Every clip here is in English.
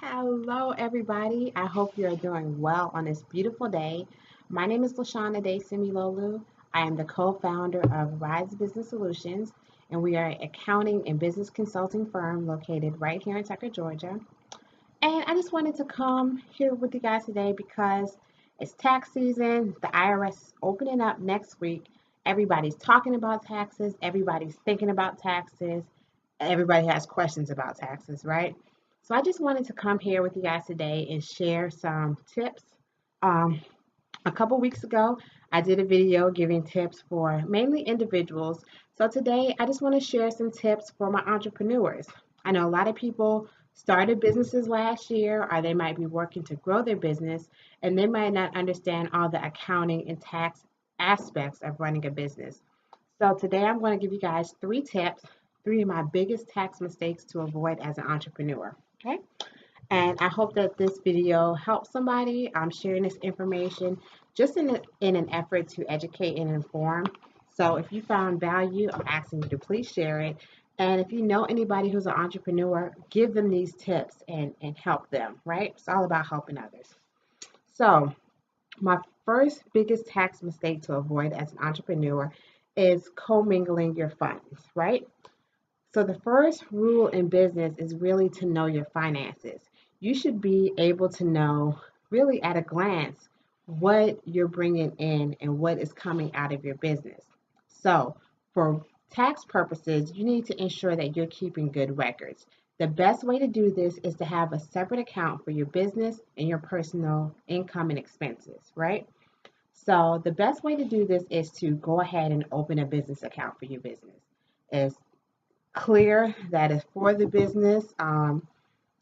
Hello, everybody. I hope you are doing well on this beautiful day. My name is Lashana Day Similolu. I am the co-founder of Rise Business Solutions, and we are an accounting and business consulting firm located right here in Tucker, Georgia. And I just wanted to come here with you guys today because it's tax season. The IRS is opening up next week. Everybody's talking about taxes. Everybody's thinking about taxes. Everybody has questions about taxes, right? So I just wanted to come here with you guys today and share some tips. Um, a couple weeks ago, I did a video giving tips for mainly individuals. So today, I just want to share some tips for my entrepreneurs. I know a lot of people started businesses last year, or they might be working to grow their business, and they might not understand all the accounting and tax aspects of running a business. So today, I'm going to give you guys three tips, three of my biggest tax mistakes to avoid as an entrepreneur. Okay. And I hope that this video helps somebody. I'm sharing this information just in an effort to educate and inform. So if you found value, I'm asking you to please share it. And if you know anybody who's an entrepreneur, give them these tips and help them, right? It's all about helping others. So my first biggest tax mistake to avoid as an entrepreneur is commingling your funds, right? So the first rule in business is really to know your finances. You should be able to know really at a glance what you're bringing in and what is coming out of your business. So for tax purposes, you need to ensure that you're keeping good records. The best way to do this is to have a separate account for your business and your personal income and expenses, right? So the best way to do this is to go ahead and open a business account for your business. It's clear that is for the business, and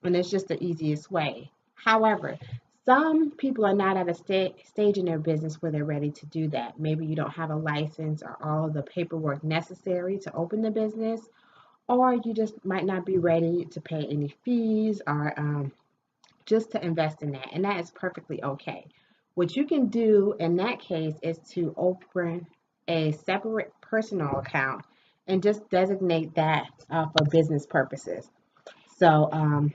it's just the easiest way. However, some people are not at a stage in their business where they're ready to do that. Maybe you don't have a license or all the paperwork necessary to open the business, or you just might not be ready to pay any fees or just to invest in that, and that is perfectly okay. What you can do in that case is to open a separate personal account and just designate that for business purposes. So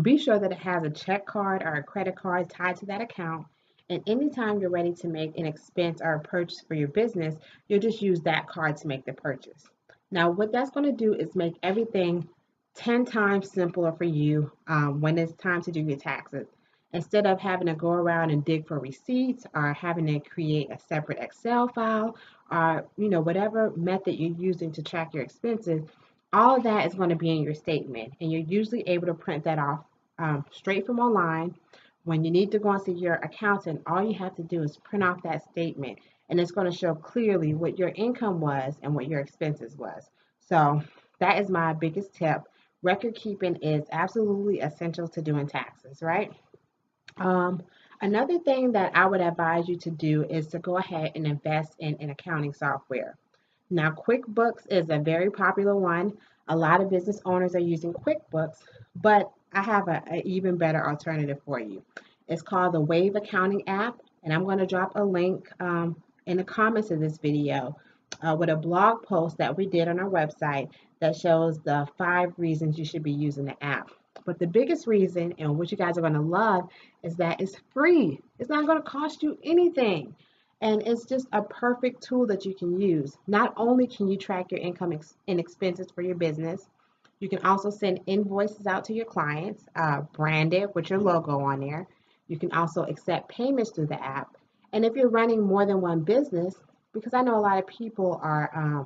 be sure that it has a check card or a credit card tied to that account. And anytime you're ready to make an expense or a purchase for your business, you'll just use that card to make the purchase. Now, what that's going to do is make everything 10 times simpler for you when it's time to do your taxes. Instead of having to go around and dig for receipts or having to create a separate Excel file or whatever method you're using to track your expenses, all of that is going to be in your statement, and you're usually able to print that off straight from online. When you need to go and see your accountant, all you have to do is print off that statement, and it's going to show clearly what your income was and what your expenses was. So that is my biggest tip. Record keeping is absolutely essential to doing taxes, right? Um, Another thing that I would advise you to do is to go ahead and invest in an accounting software. Now, QuickBooks is a very popular one. A lot of business owners are using QuickBooks, but I have an even better alternative for you. It's called the Wave Accounting app, and I'm going to drop a link in the comments of this video with a blog post that we did on our website that shows the 5 reasons you should be using the app. But the biggest reason, and what you guys are going to love, is that it's free. It's not going to cost you anything. And it's just a perfect tool that you can use. Not only can you track your income and expenses for your business, you can also send invoices out to your clients, branded with your logo on there. You can also accept payments through the app. And if you're running more than one business, because I know a lot of people are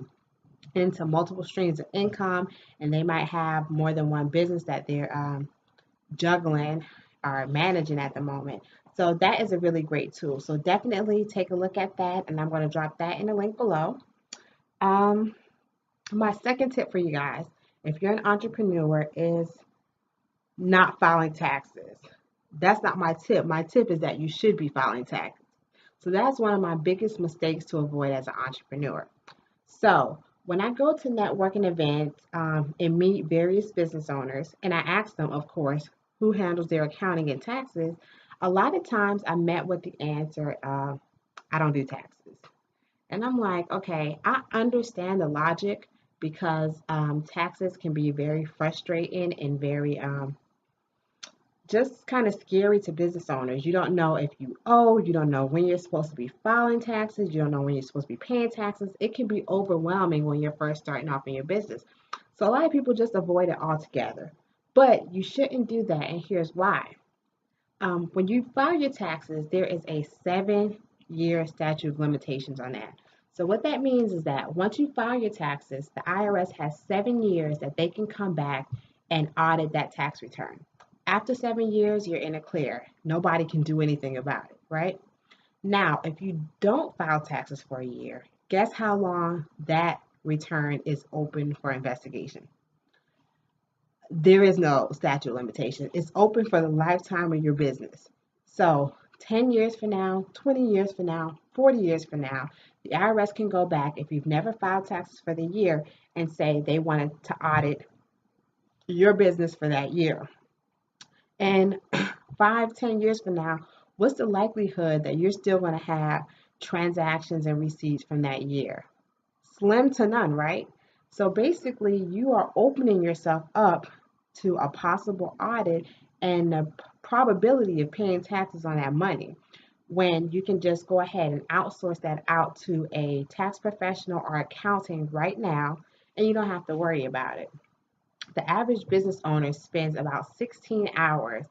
into multiple streams of income and they might have more than one business that they're juggling or managing at the moment. So that is a really great tool. So definitely take a look at that, and I'm going to drop that in the link below. Um, my second tip for you guys, if you're an entrepreneur, is not filing taxes. That's not my tip. My tip is that you should be filing taxes. So that's one of my biggest mistakes to avoid as an entrepreneur. So when I go to networking events and meet various business owners, and I ask them, of course, who handles their accounting and taxes, a lot of times I met with the answer, I don't do taxes. And I'm like, okay, I understand the logic because taxes can be very frustrating and very just kind of scary to business owners. You don't know if you owe, you don't know when you're supposed to be filing taxes, you don't know when you're supposed to be paying taxes. It can be overwhelming when you're first starting off in your business. So a lot of people just avoid it altogether. But you shouldn't do that, and here's why. When you file your taxes, there is a 7-year statute of limitations on that. So what that means is that once you file your taxes, the IRS has 7 years that they can come back and audit that tax return. After 7 years, you're in a clear. Nobody can do anything about it, right? Now, if you don't file taxes for a year, guess how long that return is open for investigation? There is no statute of limitation. It's open for the lifetime of your business. So 10 years from now, 20 years from now, 40 years from now, the IRS can go back if you've never filed taxes for the year and say they wanted to audit your business for that year. And 5, 10 years from now, what's the likelihood that you're still going to have transactions and receipts from that year? Slim to none, right? So basically, you are opening yourself up to a possible audit and the probability of paying taxes on that money when you can just go ahead and outsource that out to a tax professional or accounting right now, and you don't have to worry about it. The average business owner spends about 16 hours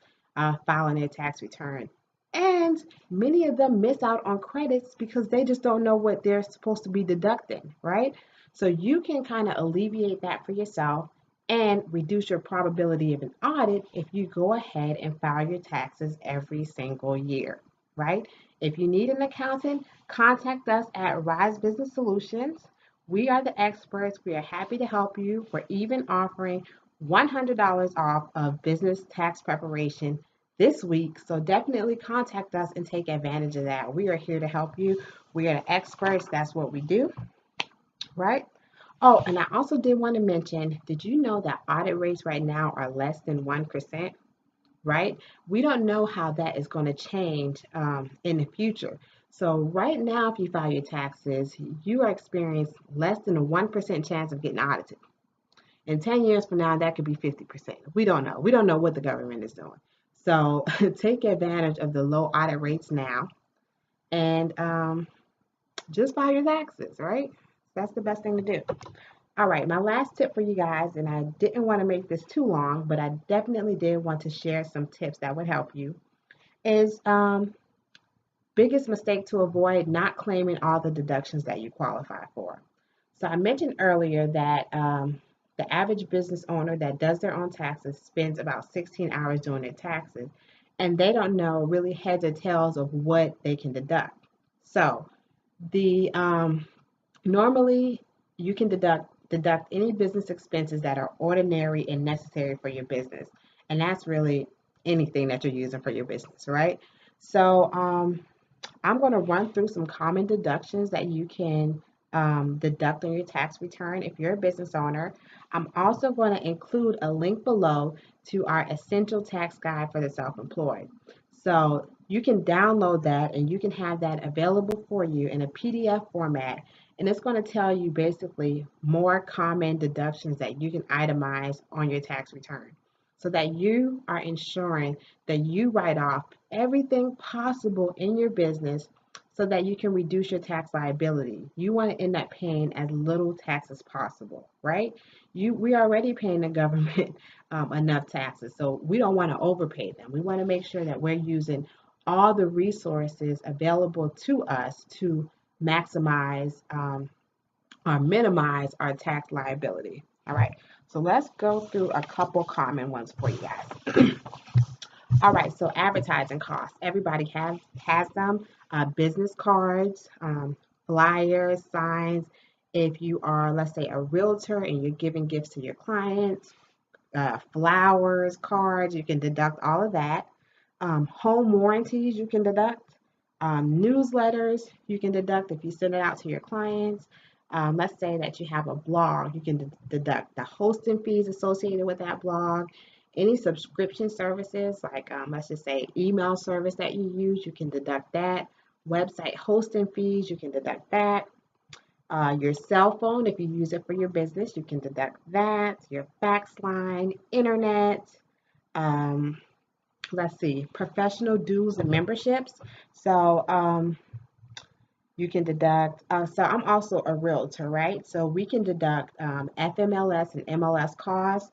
filing their tax return. And many of them miss out on credits because they just don't know what they're supposed to be deducting, right? So you can kind of alleviate that for yourself and reduce your probability of an audit if you go ahead and file your taxes every single year, right? If you need an accountant, contact us at Rise Business Solutions. We are the experts. We are happy to help you. We're even offering $100 off of business tax preparation this week. So definitely contact us and take advantage of that. We are here to help you. We are the experts. That's what we do, right? Oh, and I also did want to mention, did you know that audit rates right now are less than 1%, right? We don't know how that is going to change in the future. So right now, if you file your taxes, you are experiencing less than a 1% chance of getting audited. In 10 years from now, that could be 50%. We don't know. We don't know what the government is doing. So take advantage of the low audit rates now and just file your taxes, right? That's the best thing to do. All right, my last tip for you guys, and I didn't want to make this too long, but I definitely did want to share some tips that would help you, is biggest mistake to avoid: not claiming all the deductions that you qualify for. So I mentioned earlier that the average business owner that does their own taxes spends about 16 hours doing their taxes, and they don't know really heads or tails of what they can deduct. So the normally you can deduct any business expenses that are ordinary and necessary for your business, and that's really anything that you're using for your business, right? So I'm going to run through some common deductions that you can deduct on your tax return if you're a business owner. I'm also going to include a link below to our essential tax guide for the self-employed. So you can download that and you can have that available for you in a PDF format. And it's going to tell you basically more common deductions that you can itemize on your tax return so that you are ensuring that you write off everything possible in your business so that you can reduce your tax liability. You want to end up paying as little tax as possible, right? We are already paying the government enough taxes, so we don't want to overpay them. We want to make sure that we're using all the resources available to us to maximize or minimize our tax liability. All right, so let's go through a couple common ones for you guys. All right, so advertising costs. Everybody has them. Business cards, flyers, signs. If you are, let's say, a realtor and you're giving gifts to your clients, flowers, cards, you can deduct all of that. Home warranties, you can deduct. Newsletters, you can deduct if you send it out to your clients. Let's say that you have a blog, you can deduct the hosting fees associated with that blog. Any subscription services, like let's just say email service that you use, you can deduct that. Website hosting fees, you can deduct that. Your cell phone, if you use it for your business, you can deduct that. Your fax line, internet, let's see, professional dues and memberships. So you can deduct, so I'm also a realtor, right? So we can deduct FMLS and MLS costs,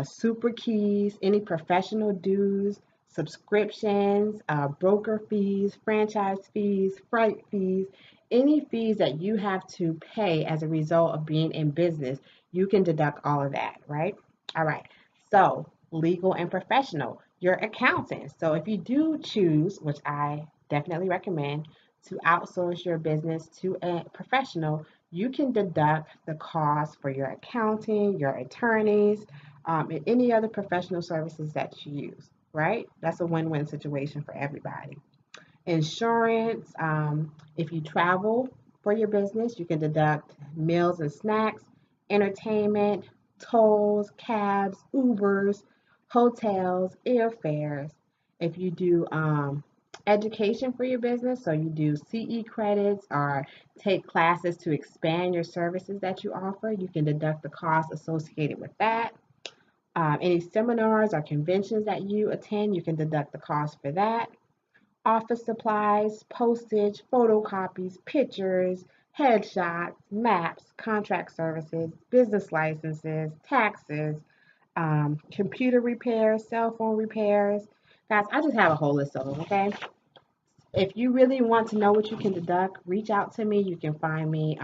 super keys, any professional dues, subscriptions, broker fees, franchise fees, freight fees, any fees that you have to pay as a result of being in business, you can deduct all of that, right? All right. So legal and professional, your accountant. So if you do choose, which I definitely recommend, to outsource your business to a professional, you can deduct the cost for your accounting, your attorneys, and any other professional services that you use, right? That's a win-win situation for everybody. Insurance, if you travel for your business, you can deduct meals and snacks, entertainment, tolls, cabs, Ubers, hotels, airfares. If you do education for your business, so you do CE credits or take classes to expand your services that you offer, you can deduct the cost associated with that. Any seminars or conventions that you attend, you can deduct the cost for that. Office supplies, postage, photocopies, pictures, headshots, maps, contract services, business licenses, taxes, computer repairs, cell phone repairs. Guys, I just have a whole list of them, okay? If you really want to know what you can deduct, reach out to me. You can find me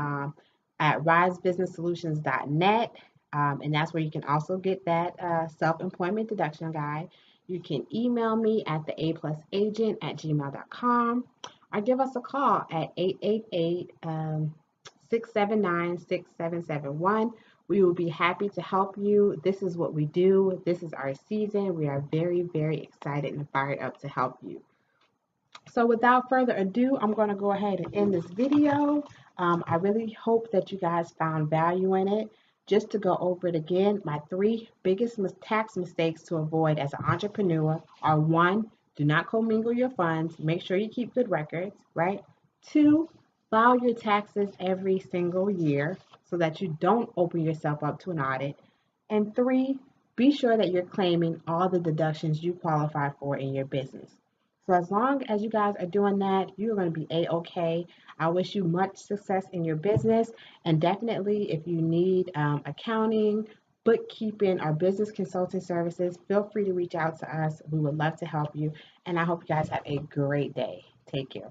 at risebusinesssolutions.net, and that's where you can also get that self-employment deduction guide. You can email me at the aplusagent@gmail.com or give us a call at 888 679 6771. We will be happy to help you. This is what we do. This is our season. We are very, very excited and fired up to help you. So without further ado, I'm going to go ahead and end this video. I really hope that you guys found value in it. Just to go over it again, my three biggest tax mistakes to avoid as an entrepreneur are: one, do not commingle your funds. Make sure you keep good records, right? Two, file your taxes every single year so that you don't open yourself up to an audit. And three, be sure that you're claiming all the deductions you qualify for in your business. So as long as you guys are doing that, you're going to be a-okay. I wish you much success in your business. And definitely, if you need accounting, bookkeeping, or business consulting services, feel free to reach out to us. We would love to help you. And I hope you guys have a great day. Take care.